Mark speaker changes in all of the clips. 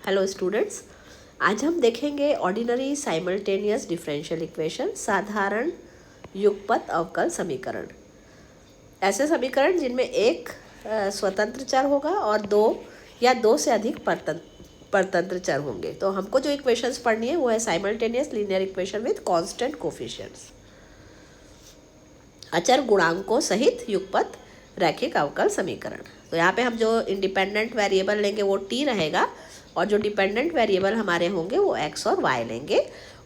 Speaker 1: Hello students, आज हम देखेंगे ऑर्डिनरी साइमल्टेनियस डिफरेंशियल इक्वेशन, साधारण युगपत अवकल समीकरण। ऐसे समीकरण जिनमें एक स्वतंत्र चर होगा और दो या दो से अधिक परतंत्र चर होंगे। तो हमको जो इक्वेशंस पढ़नी है वो है simultaneous linear equation with constant coefficients, अचर गुणांकों सहित युगपत रैखिक अवकल समीकरण। तो यहाँ पे हम जो इंडिपेंडेंट वेरिएबल लेंगे वो टी रहेगा और जो डिपेंडेंट वेरिएबल हमारे होंगे वो एक्स और वाई लेंगे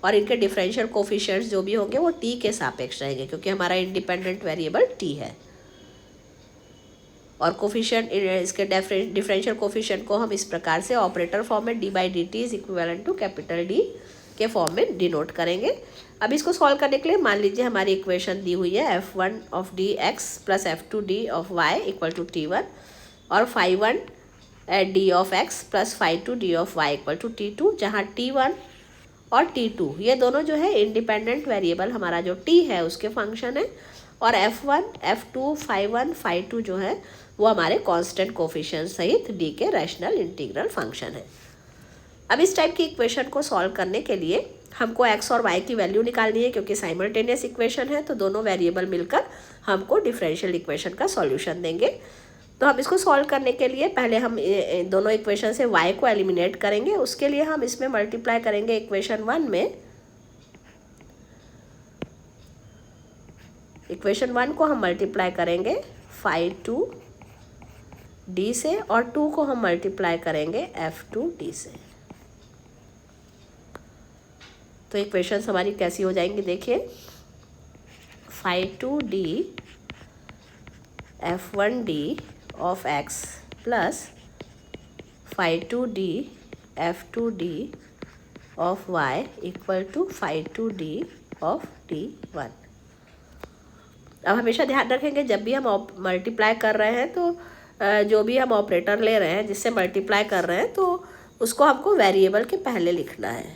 Speaker 1: और इनके डिफरेंशियल कोफिशिएंट्स जो भी होंगे वो टी के सापेक्ष रहेंगे क्योंकि हमारा इंडिपेंडेंट वेरिएबल टी है। और कोफिशिएंट इसके डिफरेंशियल कोफिशिएंट को हम इस प्रकार से ऑपरेटर फॉर्म में D by D T is equivalent to capital D के फॉर्म में डिनोट करेंगे। अब इसको सॉल्व करने के लिए मान लीजिए हमारी इक्वेशन दी हुई है f1 of D X plus f2 D of Y equal to t1 और phi1 D of X plus phi2 D of Y equal to t2, जहाँ t1 और t2 ये दोनों जो है इंडिपेंडेंट वेरिएबल हमारा जो t है उसके फंक्शन है और f1 f2 phi1 phi2 जो है वो हमारे कांस्टेंट कोफिशिएंट सहित d के रैशनल इंटीग्रल फंक्शन है। अब इस टाइप की इक्वेशन को सॉल्व करने के लिए हमको x और y की वैल्यू निकालनी है क्योंकि साइमल्टेनियस इक्वेशन है तो दोनों वेरिएबल मिलकर हमको डिफरेंशियल इक्वेशन का सॉल्यूशन देंगे। तो हम इसको सॉल्व करने के लिए पहले हम दोनों इक्वेशन से y को एलिमिनेट करेंगे। उसके लिए हम इसमें मल्टीप्लाई करेंगे इक्वेशन 1 में, इक्वेशन 1 को हम मल्टीप्लाई करेंगे phi2 d से और 2 को हम मल्टीप्लाई करेंगे f2 d से। तो इक्वेशंस हमारी कैसी हो जाएंगी देखिए, phi2 d f1 d of x plus phi2 d f2 d of y equal to phi2 d of d1। अब हमेशा ध्यान रखेंगे जब भी हम मल्टीप्लाई कर रहे हैं तो जो भी हम ऑपरेटर ले रहे हैं जिससे मल्टीप्लाई कर रहे हैं तो उसको हमको वेरिएबल के पहले लिखना है।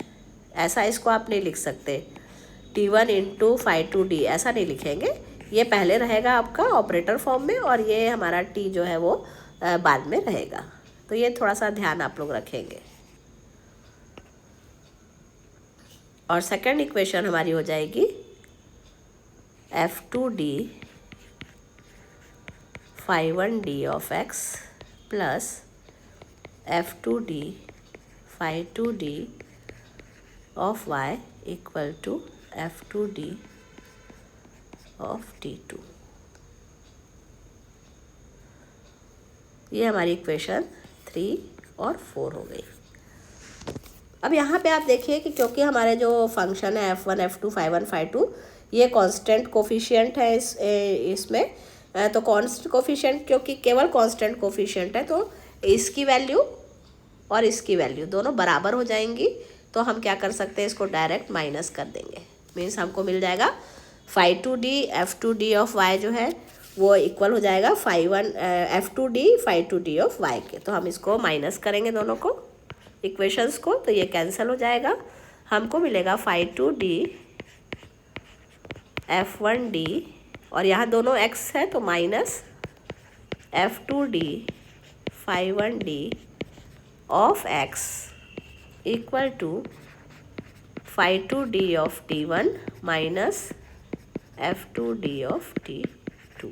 Speaker 1: ऐसा इसको आप नहीं लिख सकते t1 इंटू phi2 d, ऐसा नहीं लिखेंगे। ये पहले रहेगा आपका ऑपरेटर फॉर्म में और ये हमारा t जो है वो बाद में रहेगा। तो ये थोड़ा सा ध्यान आप लोग रखेंगे। और सेकंड इक्वेशन हमारी हो जाएगी f2 d phi1 d of x plus f2 d phi2 d of y equal to f2 d of d2। ये हमारी इक्वेशन 3 और 4 हो गई। अब यहाँ पे आप देखिए कि क्योंकि हमारे जो फंक्शन है f1 f2 phi1 phi2 ये कांस्टेंट कोफिशिएंट है इसमें तो कांस्टेंट कोफिशिएंट क्योंकि केवल कांस्टेंट कोफिशिएंट है तो इसकी वैल्यू और इसकी वैल्यू दोनों बराबर हो जाएंगी। तो हम क्या कर सकते हैं, इसको डायरेक्ट माइनस कर देंगे। मीन्स हमको मिल जाएगा phi2 d f2 d of y जो है वो इक्वल हो जाएगा f2 d phi2 d of y के। तो हम इसको माइनस करेंगे दोनों को इक्वेशंस को, तो ये कैंसिल हो जाएगा। हमको मिलेगा phi2 d f1 d और यहाँ दोनों x है तो minus f2 d phi1 d of x equal to phi2 d of t1 minus f2 d of t2।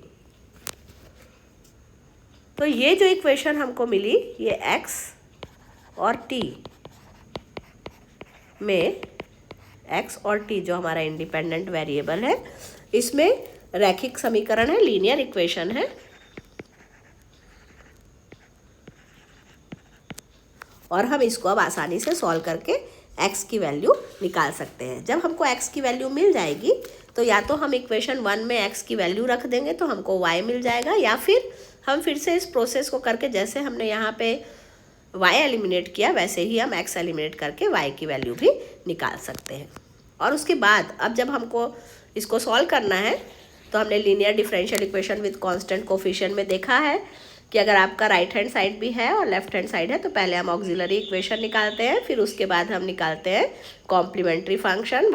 Speaker 1: तो ये जो इक्वेशन हमको मिली ये x और t में x और t जो हमारा इंडिपेंडेंट वेरिएबल है इसमें रैखिक समीकरण है, लीनियर इक्वेशन है। और हम इसको अब आसानी से सॉल्व करके x की वैल्यू निकाल सकते हैं। जब हमको x की वैल्यू मिल जाएगी तो या तो हम इक्वेशन 1 में x की वैल्यू रख देंगे तो हमको y मिल जाएगा, या फिर हम फिर से इस प्रोसेस को करके जैसे हमने यहाँ पे y एलिमिनेट किया वैसे ही हम x एलिमिनेट करके y की वैल्यू भी निकाल सकते हैं। और उसके बाद अब जब हमको इसको सॉल्व करना है तो हमने linear differential equation with constant coefficient में देखा है कि अगर आपका राइट हैंड साइड भी है और लेफ्ट हैंड साइड है तो पहले हम ऑक्सिलरी इक्वेशन निकालते हैं, फिर उसके बाद हम निकालते हैं कॉम्प्लीमेंट्री फंक्शन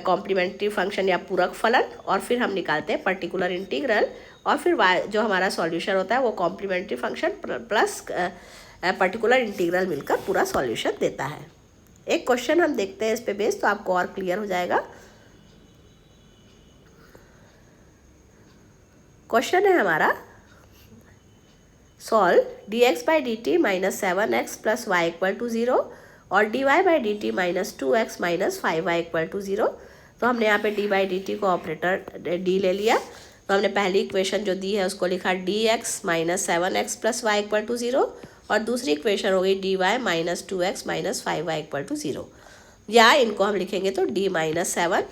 Speaker 1: कॉम्प्लीमेंट्री फंक्शन या पूरक फलन, और फिर हम निकालते हैं पर्टिकुलर इंटीग्रल और फिर जो हमारा सॉल्यूशन होता है वो complementary function plus particular integral मिलकर पूरा सॉल्यूशन देता है। एक क्वेश्चन हम देखते हैं इस पे बेस, तो आपको और क्लियर हो जाएगा। क्वेश्चन है हमारा, सॉल्व dx/dt -7x + y = 0 और dy/dt -2x - 5y = 0। तो हमने यहाँ पे d/dt को ऑपरेटर d ले लिया, तो हमने पहली इक्वेशन जो दी है उसको लिखा dx -7x + y = 0 और दूसरी इक्वेशन हो गई dy -2x - 5y = 0। या इनको हम लिखेंगे तो d -7,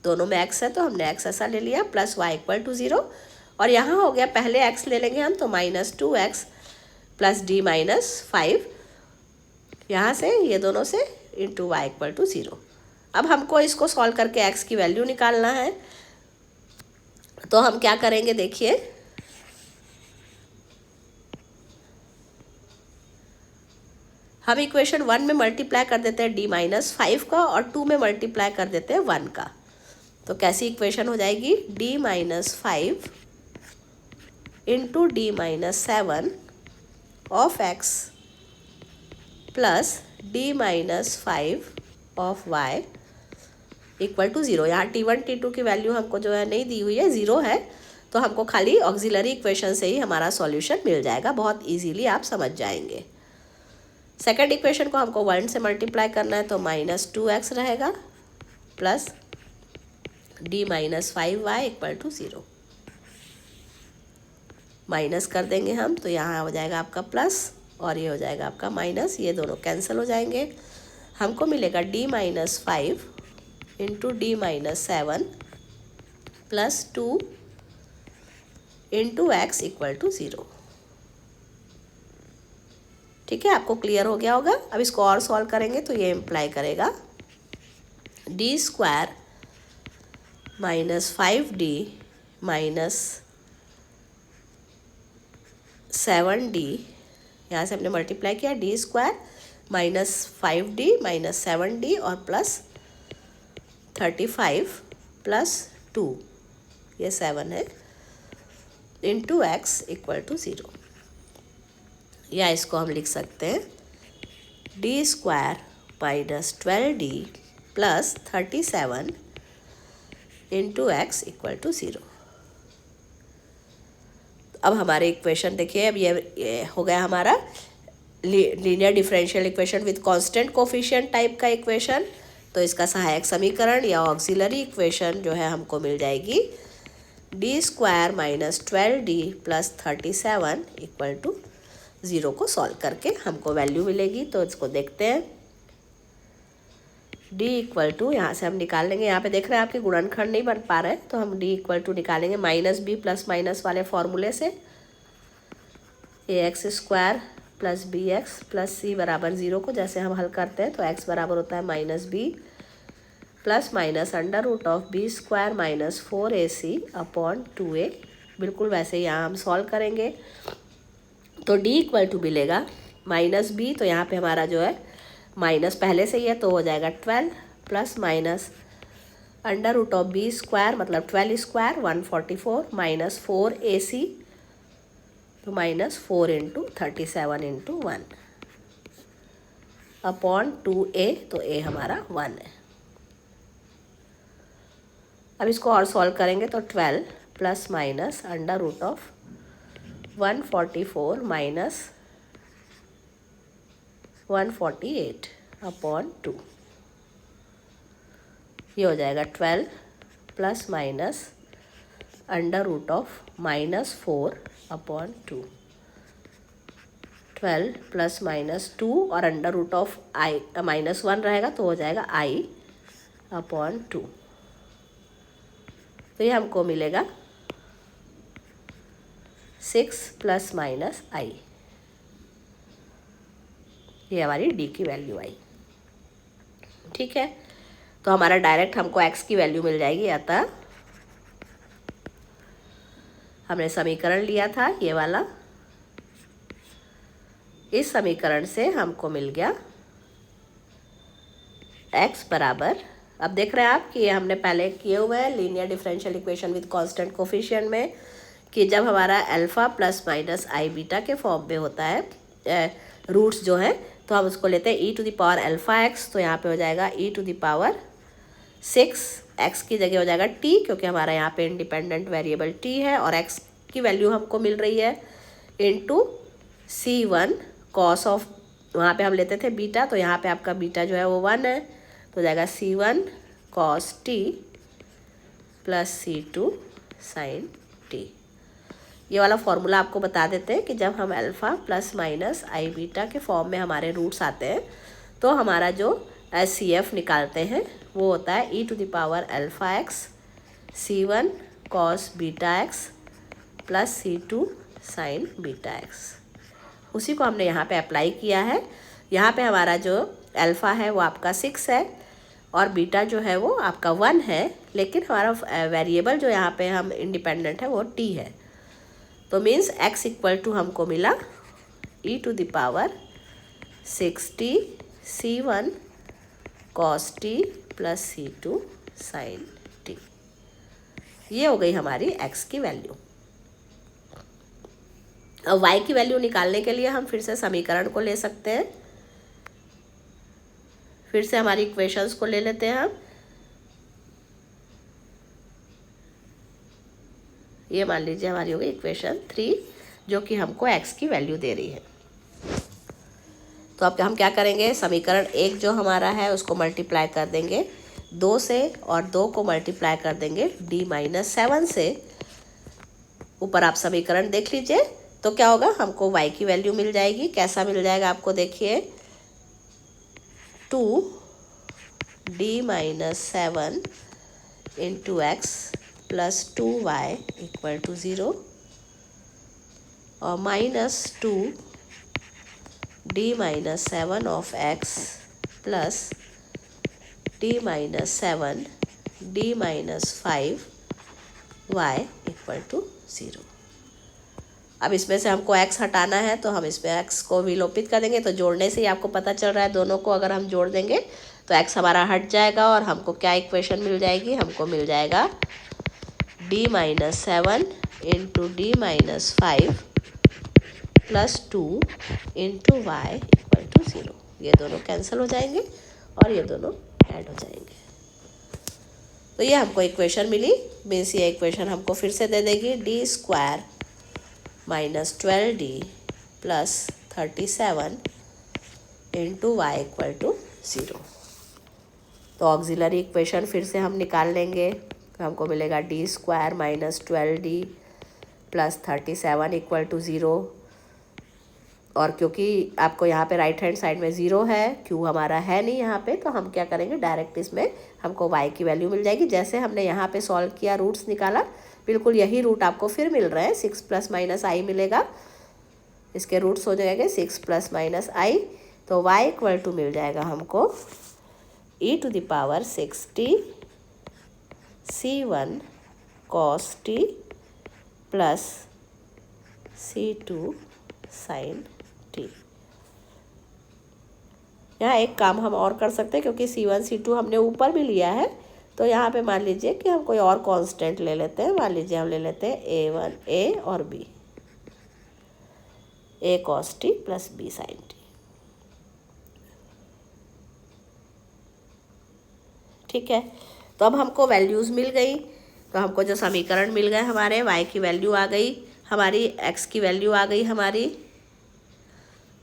Speaker 1: दोनों में x है तो हमने x ऐसा ले लिया, प्लस y = 0 और यहाँ हो गया, पहले x ले लेंगे हम तो -2x + d -5, यहाँ से ये दोनों से इंटू y = 0। अब हमको इसको सॉल्व करके x की वैल्यू निकालना है, तो हम क्या करेंगे देखिए, हम इक्वेशन 1 में मल्टीप्लाई कर देते हैं d -5 का और 2 में मल्टीप्लाई कर देते हैं 1 का। तो कैसी इक्वेशन हो जाएगी, d -5 into d -7 of x plus d -5 of y = 0। यहाँ t1 t2 की वैल्यू हमको जो है नहीं दी हुई है, 0 है, तो हमको खाली ऑक्सिलरी इक्वेशन से ही हमारा सॉल्यूशन मिल जाएगा। बहुत इजीली आप समझ जाएंगे। सेकंड इक्वेशन को हमको 1 से मल्टीप्लाई करना है, तो -2x रहेगा प्लस d -5y = 0। माइनस कर देंगे हम, तो यहाँ हो जाएगा आपका प्लस और ये हो जाएगा आपका माइनस, ये दोनों कैंसिल हो जाएंगे। हमको मिलेगा d -5 into d -7 plus 2 into x = 0। ठीक है, आपको क्लियर हो गया होगा। अब इसको और सॉल्व करेंगे तो ये इम्प्लाई करेगा d² -5d -7d, यहाँ से हमने मल्टीप्लाई किया, d² -5d -7d और प्लस 35 प्लस 2, ये 7 है, इंटू x = 0। या इसको हम लिख सकते हैं d² -12d plus 37 into x = 0। अब हमारे इक्वेशन देखिए, अब ये हो गया हमारा linear differential equation with constant coefficient type का इक्वेशन। तो इसका सहायक समीकरण या ऑक्सिलरी इक्वेशन जो है हमको मिल जाएगी d² -12d प्लस 37 = 0 को सॉल्व करके हमको वैल्यू मिलेगी। तो इसको देखते हैं, d = यहाँ से हम निकाल लेंगे, यहाँ पे देख रहे हैं आपके गुणनखंड नहीं बन पा रहा है, तो हम d = निकालेंगे -b प्लस माइनस वाले फॉर्मूले से, ax² plus bx plus c = 0 को जैसे हम हल करते हैं तो x बराबर होता है -b plus minus √b² -4ac upon 2a। बिल्कुल वैसे ही यहाँ हम सॉल्व करेंगे, तो d = मिलेगा -b, तो यहाँ पे हमारा जो है माइनस पहले से ही है तो हो जाएगा 12 प्लस माइनस √b² मतलब 12² 144 माइनस 4ac, तो -4 × 37 × 1 अपॉन 2a, तो a हमारा 1 है। अब इसको और सॉल्व करेंगे तो 12 प्लस माइनस √144 माइनस 148 अपॉन 2, ये हो जाएगा 12 plus minus √-4 upon 2, 12 plus minus 2 और -1 रहेगा तो हो जाएगा i अपॉन 2। तो ये हमको मिलेगा 6 प्लस माइनस i, ये हमारी d की वैल्यू आई। ठीक है, तो हमारा डायरेक्ट हमको x की वैल्यू मिल जाएगी। अतः हमने समीकरण लिया था ये वाला, इस समीकरण से हमको मिल गया x बराबर, अब देख रहे हैं आप कि ये हमने पहले किए हुए हैं linear differential equation with constant coefficient में, कि जब हमारा अल्फा प्लस माइनस आई बीटा के फॉर्म में होता है, रूट्स जो है, तो हम उसको लेते हैं e to the power alpha x, तो यहाँ पे हो जाएगा e to the power 6, x की जगह हो जाएगा टी, क्योंकि हमारा यहाँ पे इंडिपेंडेंट वेरिएबल टी है और एक्स की वैल्यू हमको मिल रही है, इनटू C1 कॉस ऑफ, वहाँ पे हम लेते थे बीटा, तो यहाँ पे आपका बीटा जो है वो 1 है, तो हो जाएगा C1 cos T plus C2 sine T. ये वाला फॉर्मूला आपको बता देते हैं कि जब हम अल्फ़ा प्लस माइनस आई बीटा के फॉर्म में हमारे रूट्स आते हैं तो हमारा जो CF निकालते हैं वो होता है e to the power alpha x C1 cos beta x plus C2 sine beta x. उसी को हमने यहाँ पे अप्लाई किया है। यहाँ पे हमारा जो अल्फ़ा है वो आपका 6 है और बीटा जो है वो आपका 1 है, लेकिन हमारा वेरिएबल जो यहाँ पे हम इंडिपेंडेंट है वो टी है, तो मीन्स x इक्वल टू हमको मिला e to the power 6t C1 cos T plus C2 sine T. ये हो गई हमारी x की वैल्यू। अब y की वैल्यू निकालने के लिए हम फिर से समीकरण को ले सकते हैं, फिर से हमारी इक्वेशंस को ले लेते हैं हम। ये मान लीजिए हमारी हो गई इक्वेशन 3, जो कि हमको x की वैल्यू दे रही है। तो अब हम क्या करेंगे, समीकरण 1 जो हमारा है उसको मल्टीप्लाई कर देंगे 2 से और 2 को मल्टीप्लाई कर देंगे D-7 से। ऊपर आप समीकरण देख लीजिए तो क्या होगा, हमको y की वैल्यू मिल जाएगी। कैसा मिल जाएगा आपको देखिए, 2D-7 into X plus 2y equal to 0 और minus 2D-7 of x plus D-7 D-5y equal to 0। अब इसमें से हमको x हटाना है तो हम इसमें x को विलोपित कर देंगे, तो जोड़ने से ही आपको पता चल रहा है दोनों को अगर हम जोड़ देंगे तो x हमारा हट जाएगा और हमको क्या इक्वेशन मिल जाएगी, हमको मिल जाएगा D-7 into D-5 plus 2 into y equal to 0। ये दोनों कैंसिल हो जाएंगे और ये दोनों ऐड हो जाएंगे, तो ये हमको इक्वेशन मिली। मीन्स ये इक्वेशन हमको फिर से दे देगी D² minus 12D plus 37 into y equal to 0। तो ऑक्सिलरी इक्वेशन फिर से हम निकाल लेंगे, तो हमको मिलेगा D² minus 12D plus 37 equal to 0। और क्योंकि आपको यहाँ पे राइट हैंड साइड में 0 है, क्यों हमारा है नहीं यहाँ पे, तो हम क्या करेंगे डायरेक्ट इसमें हमको y की वैल्यू मिल जाएगी। जैसे हमने यहाँ पे सॉल्व किया, रूट्स निकाला, बिल्कुल यही रूट आपको फिर मिल रहे हैं। 6 प्लस माइनस आई मिलेगा, इसके रूट्स हो जाएंगे 6 प्लस माइनस आई, तो y इक्वल टू मिल जाएगा हमको e to the power 6t C1 cos t plus C2 sin t। यहाँ एक काम हम और कर सकते हैं, क्योंकि C1 C2 हमने ऊपर भी लिया है, तो यहाँ पे मान लीजिए कि हम कोई और कांस्टेंट ले लेते हैं। मान लीजिए हम ले लेते हैं A1 A और B, A cos t plus B sin t। ठीक है, तो अब हमको वैल्यूज़ मिल गई, तो हमको जो समीकरण मिल गए हमारे, y की वैल्यू आ गई हमारी, x की वैल्यू आ गई हमारी।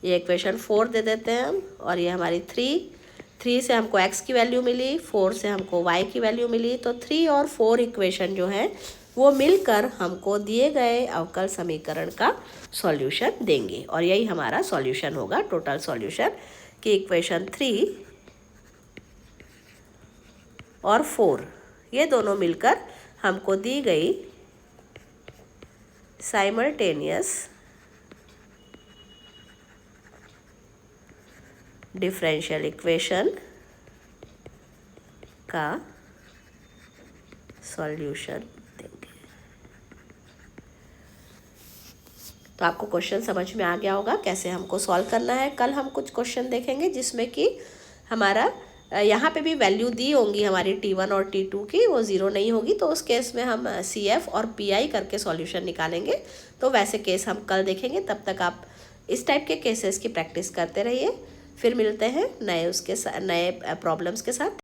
Speaker 1: ये इक्वेशन 4 दे देते हैं हम, और ये हमारी 3 से हमको x की वैल्यू मिली, 4 से हमको y की वैल्यू मिली। तो 3 और 4 इक्वेशन जो है वो मिलकर हमको दिए गए अवकल समीकरण का सॉल्यूशन देंगे, और यही हमारा सॉल्यूशन होगा, टोटल सॉल्यूशन, कि इक्वेशन 3 और 4 ये दोनों मिलकर हमको दी गई साइमल्टेनियस डिफरेंशियल इक्वेशन का सॉल्यूशन देंगे। तो आपको क्वेश्चन समझ में आ गया होगा कैसे हमको सॉल्व करना है। कल हम कुछ क्वेश्चन देखेंगे जिसमें कि हमारा यहाँ पे भी वैल्यू दी होंगी हमारी T1 और T2 की, वो 0 नहीं होगी, तो उस केस में हम CF और PI करके सॉल्यूशन निकालेंगे। तो वैसे केस हम कल देखेंगे। तब तक आप इस टाइप के केसेस की प्रैक्टिस करते रहिए। फिर मिलते हैं नए प्रॉब्लम्स के साथ।